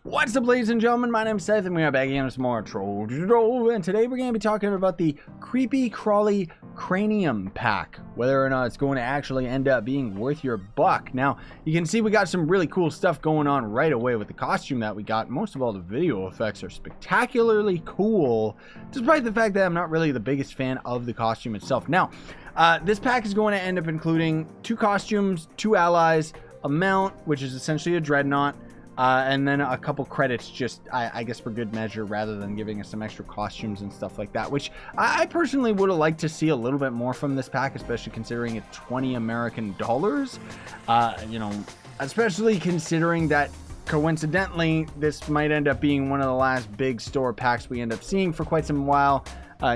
What's up, ladies and gentlemen? My name's Seth, and we are back again with some more Trove. And today we're going to be talking about the Creepy Crawly Cranium Pack, whether or not it's going to actually end up being worth your buck. Now, you can see we got some really cool stuff going on right away with the costume that we got. Most of all, the video effects are spectacularly cool, despite the fact that I'm not really the biggest fan of the costume itself. Now, this pack is going to end up including 2 costumes, 2 allies, a mount, which is essentially a dreadnought, and then a couple credits, just I guess for good measure, rather than giving us some extra costumes and stuff like that, which I personally would have liked to see a little bit more from this pack, especially considering it's 20 American dollars. You know, especially considering that coincidentally this might end up being one of the last big store packs we end up seeing for quite some while,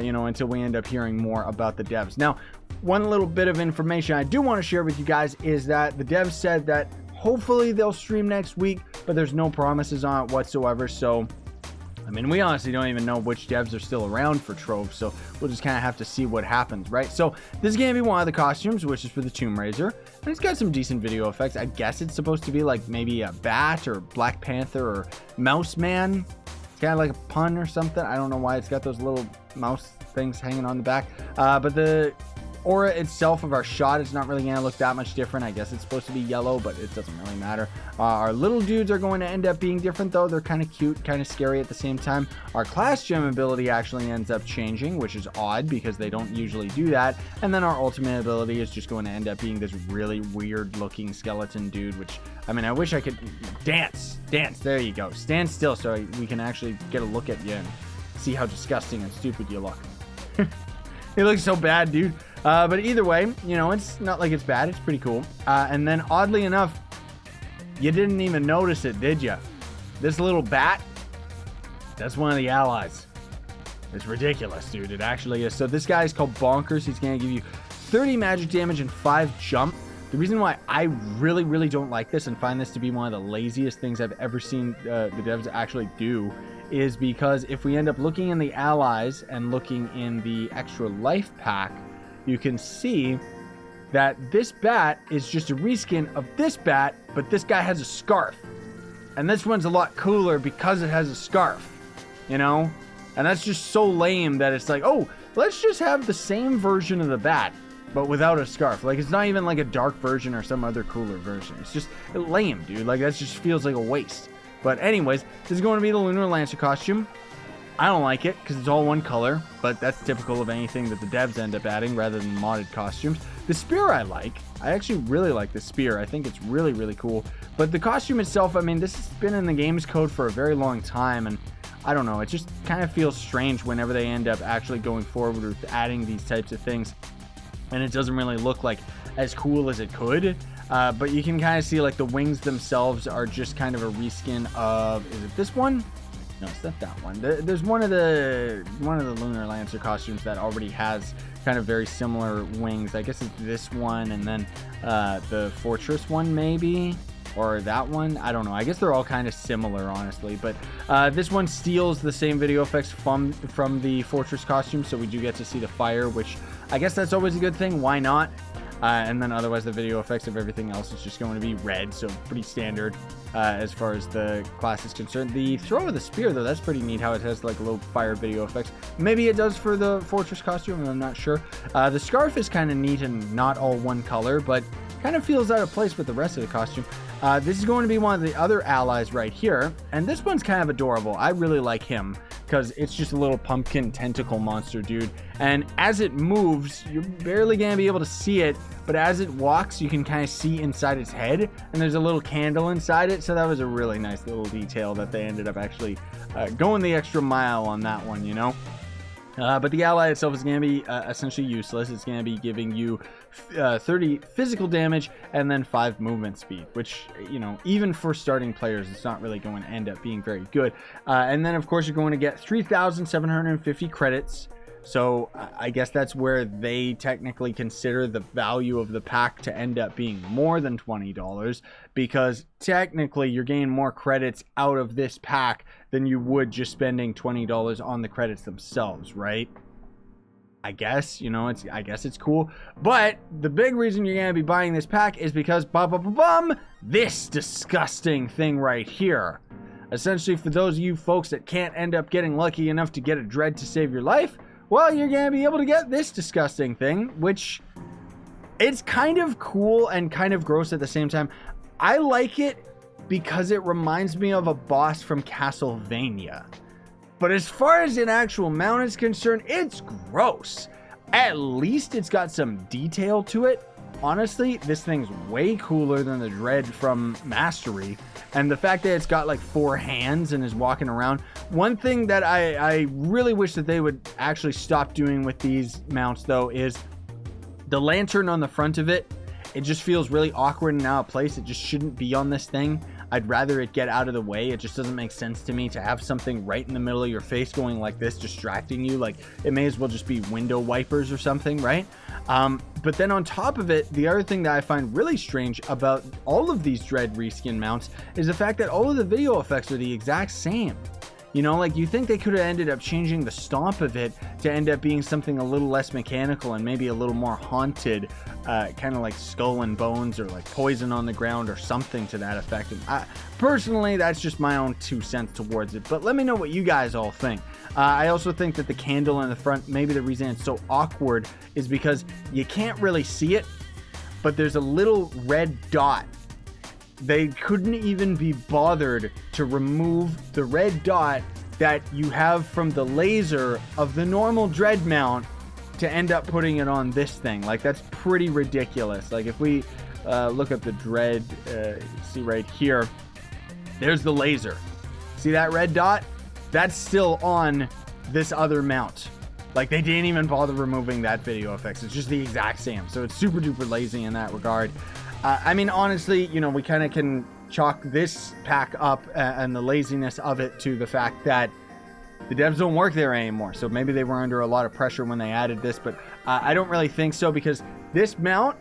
you know, until we end up hearing more about the devs. Now, one little bit of information I do want to share with you guys is that the devs said that hopefully they'll stream next week, but there's no promises on it whatsoever. So, I mean, we honestly don't even know which devs are still around for Trove, so we'll just kind of have to see what happens, right? So, this is going to be one of the costumes, which is for the Tomb Raider, and it's got some decent video effects. I guess it's supposed to be like maybe a bat or Black Panther or Mouse Man. It's kind of like a pun or something. I don't know why it's got those little mouse things hanging on the back, but the aura itself of our shot is not really going to look that much different. I guess it's supposed to be yellow, but it doesn't really matter. Our little dudes are going to end up being different, though. They're kind of cute, kind of scary at the same time. Our class gem ability actually ends up changing, which is odd because they don't usually do that. And then our ultimate ability is just going to end up being this really weird looking skeleton dude, which, I mean, I wish I could dance. There you go. Stand still so we can actually get a look at you and see how disgusting and stupid you look. It looks so bad, dude. But either way, you know, it's not like it's bad. It's pretty cool. And then, oddly enough, you didn't even notice it, did you? This little bat, that's one of the allies. It's ridiculous, dude. It actually is. So this guy is called Bonkers. He's going to give you 30 magic damage and 5 jump. The reason why I really don't like this and find this to be one of the laziest things I've ever seen the devs actually do is because if we end up looking in the allies and looking in the extra life pack, you can see that this bat is just a reskin of this bat, but this guy has a scarf. And this one's a lot cooler because it has a scarf, you know? And that's just so lame that it's like, oh, let's just have the same version of the bat, but without a scarf. Like, it's not even like a dark version or some other cooler version. It's just lame, dude. Like, that just feels like a waste. But anyways, this is going to be the Lunar Lancer costume. I don't like it because it's all one color, but that's typical of anything that the devs end up adding rather than modded costumes. The spear I like. I actually really like the spear. I think it's really cool. But the costume itself, I mean, this has been in the game's code for a very long time, and I don't know, it just kind of feels strange whenever they end up actually going forward with adding these types of things, and it doesn't really look like as cool as it could. But you can kind of see like the wings themselves are just kind of a reskin of, is it this one? No, it's not that one. There's one of the Lunar Lancer costumes that already has kind of very similar wings. I guess it's this one, and then the Fortress one maybe, or that one. I don't know. I guess they're all kind of similar, honestly. But this one steals the same video effects from the Fortress costume, so we do get to see the fire, which I guess that's always a good thing. Why not? And then otherwise the video effects of everything else is just going to be red, so pretty standard as far as the class is concerned. The throw of the spear, though, that's pretty neat how it has like little fire video effects. Maybe it does for the Fortress costume, I'm not sure. The scarf is kind of neat and not all one color, but kind of feels out of place with the rest of the costume. This is going to be one of the other allies right here, and this one's kind of adorable. I really like him because it's just a little pumpkin tentacle monster dude, and as it moves, you're barely gonna be able to see it, but as it walks, you can kind of see inside its head, and there's a little candle inside it, so that was a really nice little detail that they ended up actually going the extra mile on that one, you know? But the ally itself is going to be essentially useless. It's going to be giving you 30 physical damage and then 5 movement speed, which, you know, even for starting players, it's not really going to end up being very good. And then, of course, you're going to get 3,750 credits. So I guess that's where they technically consider the value of the pack to end up being more than $20, because technically you're getting more credits out of this pack than you would just spending $20 on the credits themselves, right? I guess, you know, I guess it's cool. But the big reason you're going to be buying this pack is because this disgusting thing right here. Essentially, for those of you folks that can't end up getting lucky enough to get a dread to save your life, well, you're going to be able to get this disgusting thing, which it's kind of cool and kind of gross at the same time. I like it because it reminds me of a boss from Castlevania. But as far as an actual mount is concerned, it's gross. At least it's got some detail to it. Honestly, this thing's way cooler than the dread from Mastery. And the fact that it's got like 4 hands and is walking around. One thing that I really wish that they would actually stop doing with these mounts, though, is the lantern on the front of it. It just feels really awkward and out of place. It just shouldn't be on this thing. I'd rather it get out of the way. It just doesn't make sense to me to have something right in the middle of your face going like this, distracting you. Like, it may as well just be window wipers or something, right? But then on top of it, the other thing that I find really strange about all of these Dread reskin mounts is the fact that all of the video effects are the exact same. You know, like, you think they could have ended up changing the stomp of it to end up being something a little less mechanical and maybe a little more haunted, kind of like Skull and Bones or like Poison on the Ground or something to that effect. And personally, that's just my own 2 cents towards it, but let me know what you guys all think. I also think that the candle in the front, maybe the reason it's so awkward is because you can't really see it, but there's a little red dot. They couldn't even be bothered to remove the red dot that you have from the laser of the normal dread mount to end up putting it on this thing. Like, that's pretty ridiculous. Like, if we look at the dread, see right here, there's the laser. See that red dot? That's still on this other mount. Like, they didn't even bother removing that video effects. It's just the exact same. So it's super duper lazy in that regard. I mean, honestly, you know, we kind of can chalk this pack up and the laziness of it to the fact that the devs don't work there anymore. So maybe they were under a lot of pressure when they added this, but I don't really think so, because this mount,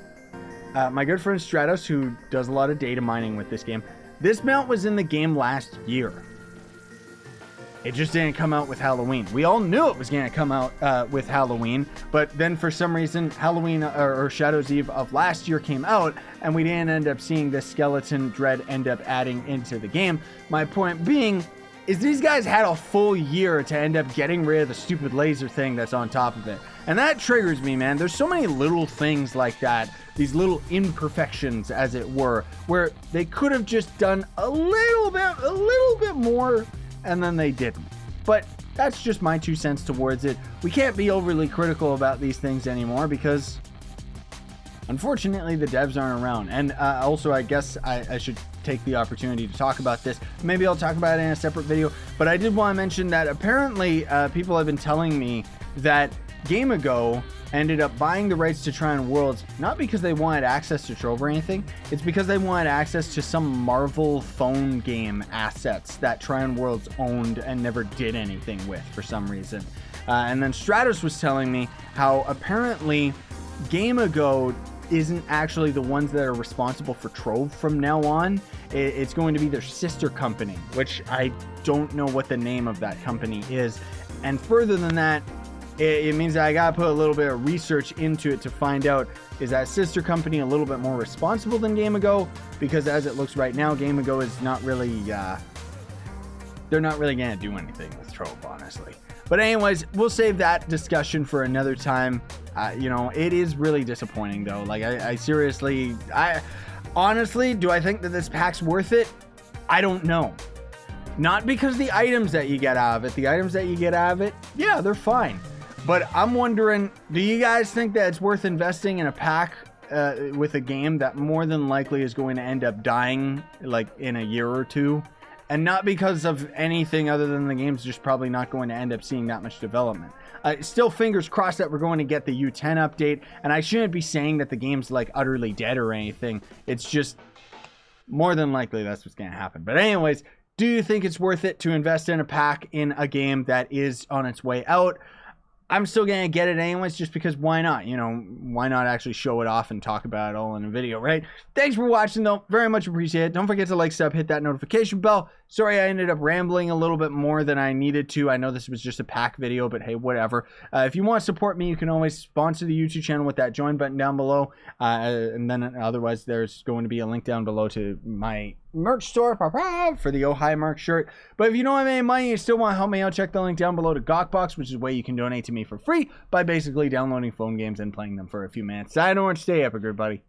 my good friend Stratos, who does a lot of data mining with this game, this mount was in the game last year. It just didn't come out with Halloween. We all knew it was going to come out with Halloween, but then for some reason, Halloween or Shadow's Eve of last year came out, and we didn't end up seeing this skeleton dread end up adding into the game. My point being is these guys had a full year to end up getting rid of the stupid laser thing that's on top of it. And that triggers me, man. There's so many little things like that, these little imperfections, as it were, where they could have just done a little bit more, and then they didn't. But that's just my 2 cents towards it. We can't be overly critical about these things anymore because unfortunately the devs aren't around. And also, I guess I should take the opportunity to talk about this. Maybe I'll talk about it in a separate video, but I did want to mention that apparently people have been telling me that Gamigo ended up buying the rights to Trion Worlds, not because they wanted access to Trove or anything. It's because they wanted access to some Marvel phone game assets that Trion Worlds owned and never did anything with for some reason. And then Stratos was telling me how apparently Gamigo isn't actually the ones that are responsible for Trove from now on. It's going to be their sister company, which I don't know what the name of that company is. And further than that, it means that I gotta put a little bit of research into it to find out, is that sister company a little bit more responsible than Gamigo? Because as it looks right now, Gamigo is not really, they're not really gonna do anything with Trove, honestly. But anyways, we'll save that discussion for another time. You know, it is really disappointing though. Like, I seriously, honestly, do I think that this pack's worth it? I don't know. Not because the items that you get out of it. The items that you get out of it, yeah, they're fine. But I'm wondering, do you guys think that it's worth investing in a pack with a game that more than likely is going to end up dying like in a year or two? And not because of anything other than the game's just probably not going to end up seeing that much development. Still fingers crossed that we're going to get the U10 update. And I shouldn't be saying that the game's like utterly dead or anything. It's just more than likely that's what's going to happen. But anyways, do you think it's worth it to invest in a pack in a game that is on its way out? I'm still going to get it anyways, just because why not? You know, why not actually show it off and talk about it all in a video, right? Thanks for watching, though. Very much appreciate it. Don't forget to like, sub, hit that notification bell. Sorry I ended up rambling a little bit more than I needed to. I know this was just a pack video, but hey, whatever. If you want to support me, you can always sponsor the YouTube channel with that join button down below. And then otherwise, there's going to be a link down below to my merch store for the Oh Hi merch shirt. But if you don't have any money and you still want to help me out, check the link down below to Gawkbox, which is a way you can donate to me for free by basically downloading phone games and playing them for a few minutes. I don't want to stay up, everybody.